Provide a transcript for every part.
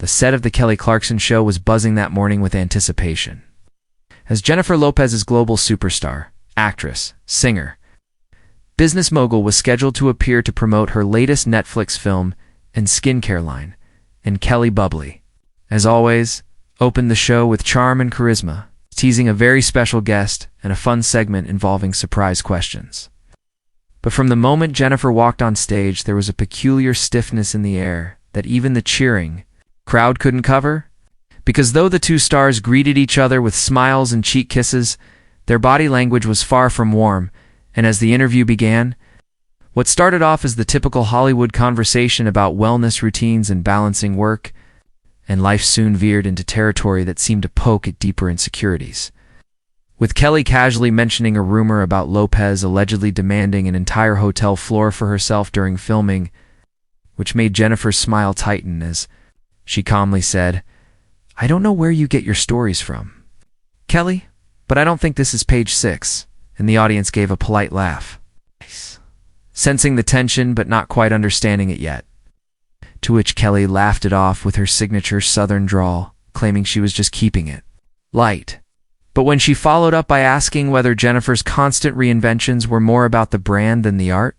The set of The Kelly Clarkson Show was buzzing that morning with anticipation. As Jennifer Lopez's global superstar, actress, singer, business mogul was scheduled to appear to promote her latest Netflix film and skincare line, and Kelly Bubbly, as always, opened the show with charm and charisma, teasing a very special guest and a fun segment involving surprise questions. But from the moment Jennifer walked on stage, there was a peculiar stiffness in the air that even the cheering crowd couldn't cover, because though the two stars greeted each other with smiles and cheek kisses, their body language was far from warm, and as the interview began, what started off as the typical Hollywood conversation about wellness routines and balancing work and life soon veered into territory that seemed to poke at deeper insecurities. With Kelly casually mentioning a rumor about Lopez allegedly demanding an entire hotel floor for herself during filming, which made Jennifer's smile tighten as she calmly said, "I don't know where you get your stories from, Kelly, but I don't think this is page 6, and the audience gave a polite laugh, sensing the tension but not quite understanding it yet. To which Kelly laughed it off with her signature southern drawl, claiming she was just keeping it light. But when she followed up by asking whether Jennifer's constant reinventions were more about the brand than the art,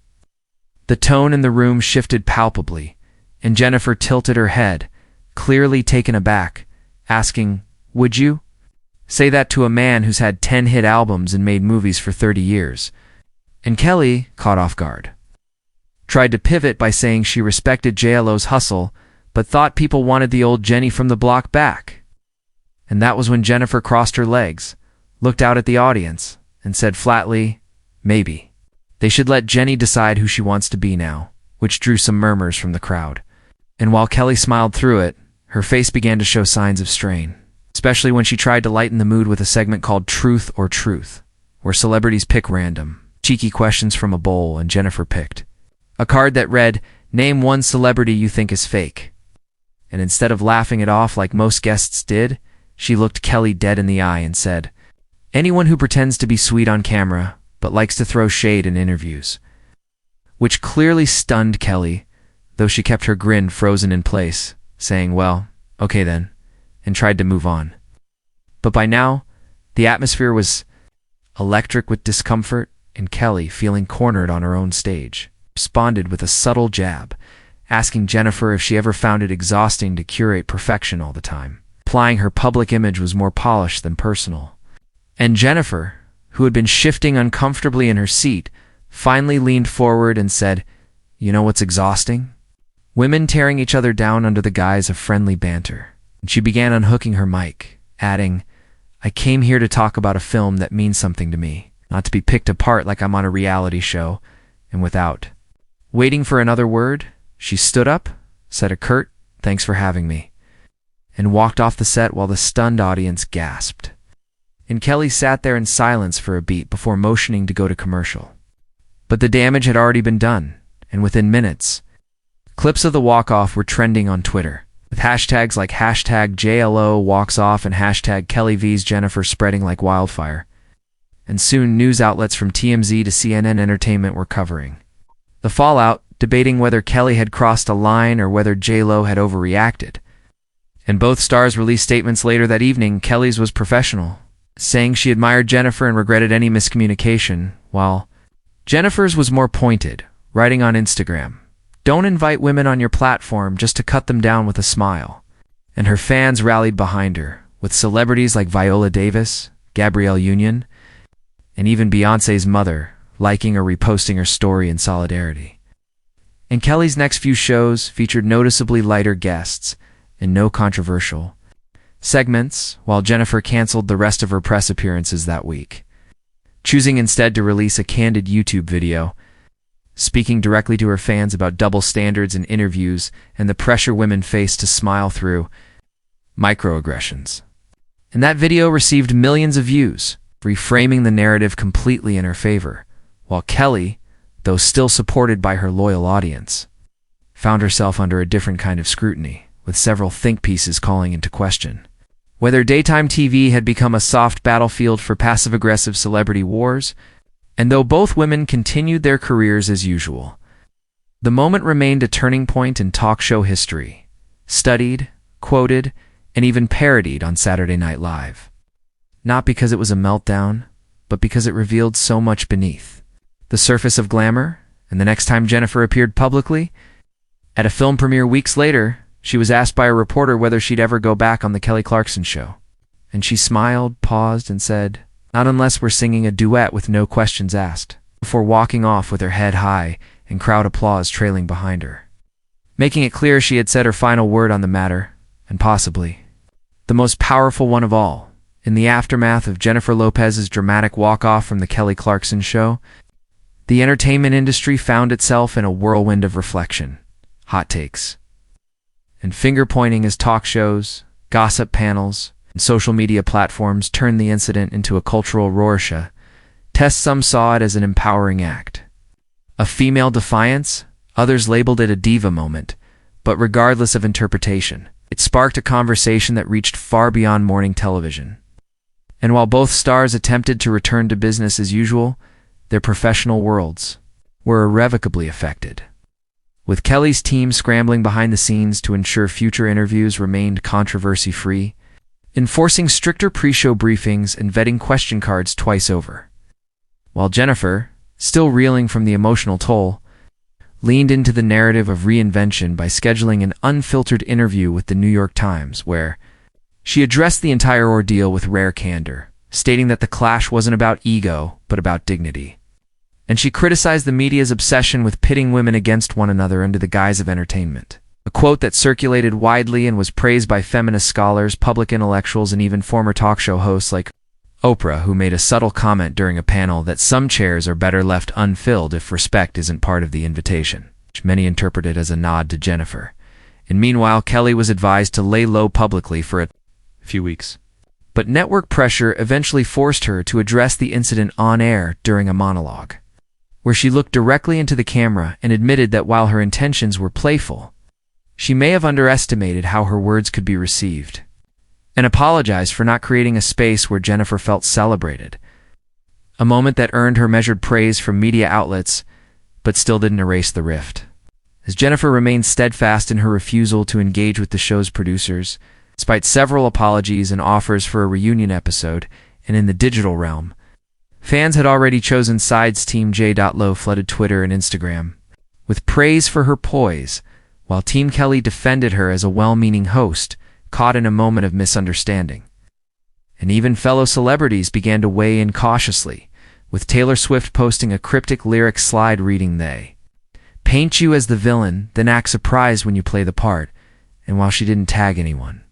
the tone in the room shifted palpably, and Jennifer tilted her head, clearly taken aback, asking, "Would you say that to a man who's had 10 hit albums and made movies for 30 years? And Kelly, caught off guard, tried to pivot by saying she respected JLo's hustle, but thought people wanted the old Jenny from the block back. And that was when Jennifer crossed her legs, looked out at the audience, and said flatly, "Maybe they should let Jenny decide who she wants to be now," which drew some murmurs from the crowd. And while Kelly smiled through it, her face began to show signs of strain, especially when she tried to lighten the mood with a segment called Truth or Truth, where celebrities pick random, cheeky questions from a bowl, and Jennifer picked a card that read, "Name one celebrity you think is fake." And instead of laughing it off like most guests did, she looked Kelly dead in the eye and said, "Anyone who pretends to be sweet on camera, but likes to throw shade in interviews." Which clearly stunned Kelly, though she kept her grin frozen in place, saying, "Well, okay then," and tried to move on. But by now, the atmosphere was electric with discomfort, and Kelly, feeling cornered on her own stage, responded with a subtle jab, asking Jennifer if she ever found it exhausting to curate perfection all the time, implying her public image was more polished than personal. And Jennifer, who had been shifting uncomfortably in her seat, finally leaned forward and said, "You know what's exhausting? Women tearing each other down under the guise of friendly banter." And she began unhooking her mic, adding, "I came here to talk about a film that means something to me, not to be picked apart like I'm on a reality show." And without waiting for another word, she stood up, said a curt, "Thanks for having me," and walked off the set while the stunned audience gasped. And Kelly sat there in silence for a beat before motioning to go to commercial. But the damage had already been done, and within minutes, clips of the walk-off were trending on Twitter, with hashtags like #JLOWalksOff and #KellyVsJennifer spreading like wildfire. And soon news outlets from TMZ to CNN Entertainment were covering the fallout, debating whether Kelly had crossed a line or whether JLo had overreacted. And both stars released statements later that evening. Kelly's was professional, saying she admired Jennifer and regretted any miscommunication, while Jennifer's was more pointed, writing on Instagram, "Don't invite women on your platform just to cut them down with a smile." And her fans rallied behind her, with celebrities like Viola Davis, Gabrielle Union, and even Beyoncé's mother liking or reposting her story in solidarity. And Kelly's next few shows featured noticeably lighter guests and no controversial segments, while Jennifer canceled the rest of her press appearances that week, choosing instead to release a candid YouTube video, speaking directly to her fans about double standards in interviews and the pressure women face to smile through microaggressions. And that video received millions of views, reframing the narrative completely in her favor, while Kelly, though still supported by her loyal audience, found herself under a different kind of scrutiny, with several think pieces calling into question whether daytime TV had become a soft battlefield for passive-aggressive celebrity wars. And though both women continued their careers as usual, the moment remained a turning point in talk show history, studied, quoted, and even parodied on Saturday Night Live. Not because it was a meltdown, but because it revealed so much beneath the surface of glamour. And the next time Jennifer appeared publicly, at a film premiere weeks later, she was asked by a reporter whether she'd ever go back on the Kelly Clarkson show. And she smiled, paused, and said, "Not unless we're singing a duet with no questions asked," before walking off with her head high and crowd applause trailing behind her, making it clear she had said her final word on the matter, and possibly the most powerful one of all. In the aftermath of Jennifer Lopez's dramatic walk-off from the Kelly Clarkson show, the entertainment industry found itself in a whirlwind of reflection, hot takes, and finger-pointing as talk shows, gossip panels, and social media platforms turned the incident into a cultural Rorschach test. Some saw it as an empowering act, a female defiance. Others labeled it a diva moment. But regardless of interpretation, it sparked a conversation that reached far beyond morning television. And while both stars attempted to return to business as usual, their professional worlds were irrevocably affected. With Kelly's team scrambling behind the scenes to ensure future interviews remained controversy-free, enforcing stricter pre-show briefings and vetting question cards twice over, while Jennifer, still reeling from the emotional toll, leaned into the narrative of reinvention by scheduling an unfiltered interview with the New York Times, where she addressed the entire ordeal with rare candor, stating that the clash wasn't about ego, but about dignity. And she criticized the media's obsession with pitting women against one another under the guise of entertainment, a quote that circulated widely and was praised by feminist scholars, public intellectuals, and even former talk show hosts like Oprah, who made a subtle comment during a panel that some chairs are better left unfilled if respect isn't part of the invitation, which many interpreted as a nod to Jennifer. And meanwhile, Kelly was advised to lay low publicly for a few weeks. But network pressure eventually forced her to address the incident on air during a monologue, where she looked directly into the camera and admitted that while her intentions were playful, she may have underestimated how her words could be received, and apologized for not creating a space where Jennifer felt celebrated, a moment that earned her measured praise from media outlets, but still didn't erase the rift. As Jennifer remained steadfast in her refusal to engage with the show's producers, despite several apologies and offers for a reunion episode, and in the digital realm, fans had already chosen sides. Team J.Lo flooded Twitter and Instagram with praise for her poise, while Team Kelly defended her as a well-meaning host caught in a moment of misunderstanding. And even fellow celebrities began to weigh in cautiously, with Taylor Swift posting a cryptic lyric slide reading, "They paint you as the villain, then act surprised when you play the part," and while she didn't tag anyone,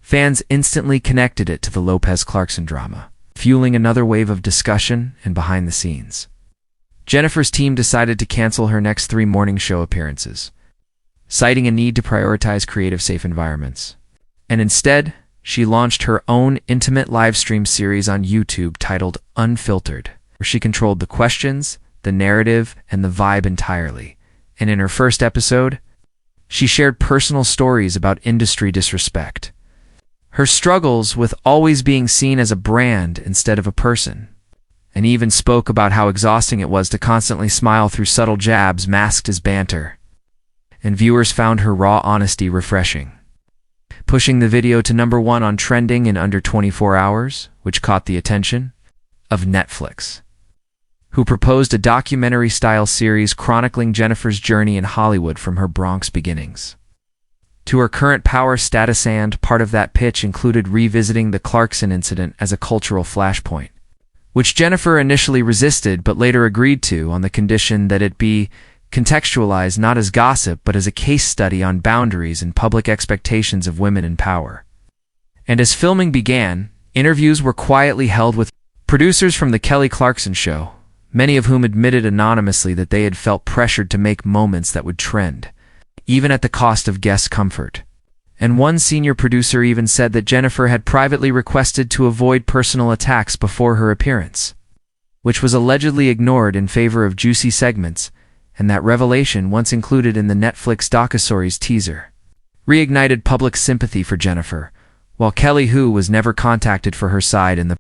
fans instantly connected it to the Lopez-Clarkson drama, fueling another wave of discussion and behind the scenes. Jennifer's team decided to cancel her next 3 morning show appearances, citing a need to prioritize creative, safe environments. And instead, she launched her own intimate live stream series on YouTube titled Unfiltered, where she controlled the questions, the narrative, and the vibe entirely. And in her first episode, she shared personal stories about industry disrespect, her struggles with always being seen as a brand instead of a person, and even spoke about how exhausting it was to constantly smile through subtle jabs masked as banter. And viewers found her raw honesty refreshing, pushing the video to #1 on trending in under 24 hours, which caught the attention of Netflix, who proposed a documentary-style series chronicling Jennifer's journey in Hollywood from her Bronx beginnings to her current power status. And part of that pitch included revisiting the Clarkson incident as a cultural flashpoint, which Jennifer initially resisted but later agreed to on the condition that it be contextualized not as gossip but as a case study on boundaries and public expectations of women in power. And as filming began, interviews were quietly held with producers from the Kelly Clarkson show, many of whom admitted anonymously that they had felt pressured to make moments that would trend, even at the cost of guest comfort. And one senior producer even said that Jennifer had privately requested to avoid personal attacks before her appearance, which was allegedly ignored in favor of juicy segments. And that revelation, once included in the Netflix docuseries teaser, reignited public sympathy for Jennifer, while Kelly, who was never contacted for her side in the